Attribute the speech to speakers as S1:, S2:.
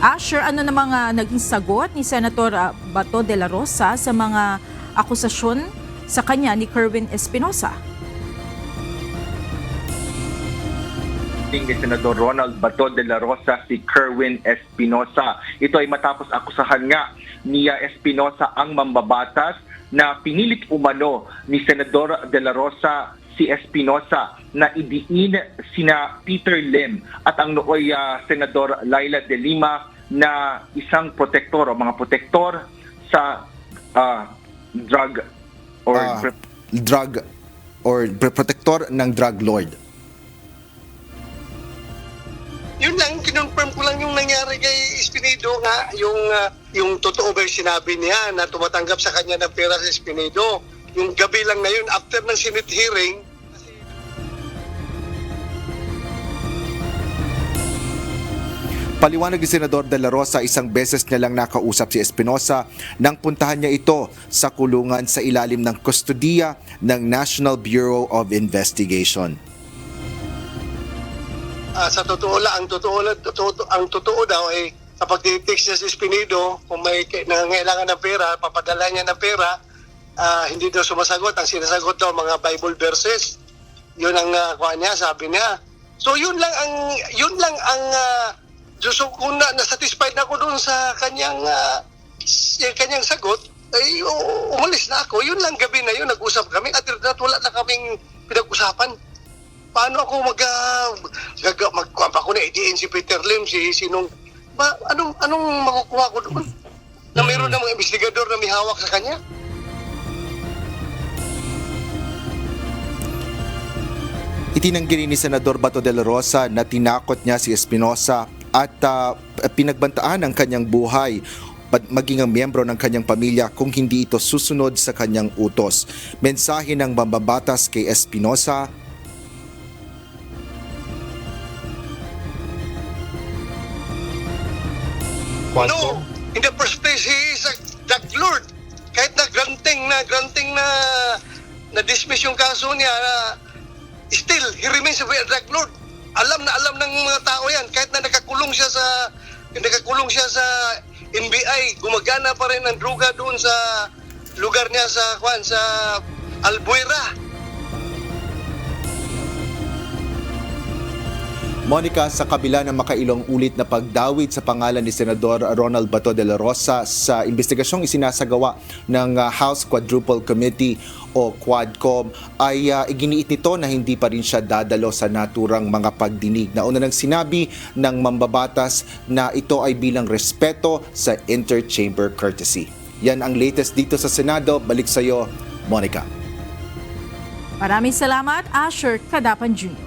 S1: Asher, ano na mga naging sagot ni Senator Bato de la Rosa sa mga akusasyon sa kanya ni Kerwin Espinosa?
S2: Ni Senador Ronald Bato de la Rosa si Kerwin Espinosa. Ito ay matapos akusahan nga ni Espinosa ang mambabatas na pinilit umano ni Senador de la Rosa si Espinosa na idiin sina Peter Lim at ang nooy Senador Laila de Lima na isang protektor o mga protektor sa drug
S3: or protektor ng drug lord.
S4: Yun lang, kinonfirm ko lang yung nangyari kay Espinedo nga, yung totoo ba yung sinabi niya na tumatanggap sa kanya ng pera sa Espinedo. Yung gabi lang na yun, after ng Senate hearing.
S3: Paliwanag ni Senador de la Rosa, isang beses niya lang nakausap si Espinosa nang puntahan niya ito sa kulungan sa ilalim ng kustodiya ng National Bureau of Investigation.
S4: Sa totoo lang, ang totoo daw ay kapag titext niya si Espinedo, kung may nangangailangan ng pera, papadala niya ng pera, hindi daw sumasagot. Ang sinasagot daw mga Bible verses. Yun ang kuha niya, sabi niya. So yun lang ang so kung na-satisfied na ako doon sa kanyang sagot, ay umalis na ako. Yun lang gabi na yun, nag-usap kami at wala na kaming pinag-usapan. Paano ako magkuha pa ako na idiin si Peter Lim, anong makukuha ko doon? Na mayroon ng mga investigador na may hawak sa kanya?
S3: Itinanggi ni Senador Bato de la Rosa na tinakot niya si Espinosa at pinagbantaan ang kanyang buhay maging ang miyembro ng kanyang pamilya kung hindi ito susunod sa kanyang utos. Mensahe ng mambabatas kay Espinosa:
S4: No, in the first place, he is a drug lord. Kahit na granting na dismiss yung kaso niya, still, he remains a drug lord. Alam ng mga tao yan. Kahit na nakakulong siya sa NBI, gumagana pa rin ang droga doon sa lugar niya sa Albuera.
S3: Monica, sa kabila ng makailong ulit na pagdawit sa pangalan ni Senador Ronald Bato de la Rosa sa investigasyong isinasagawa ng House Quadruple Committee o Quadcom, ay iginiit nito na hindi pa rin siya dadalo sa naturang mga pagdinig. Nauna nang sinabi ng mambabatas na ito ay bilang respeto sa inter-chamber courtesy. Yan ang latest dito sa Senado. Balik sa iyo, Monica.
S1: Maraming salamat, Asher Cadapan Jr.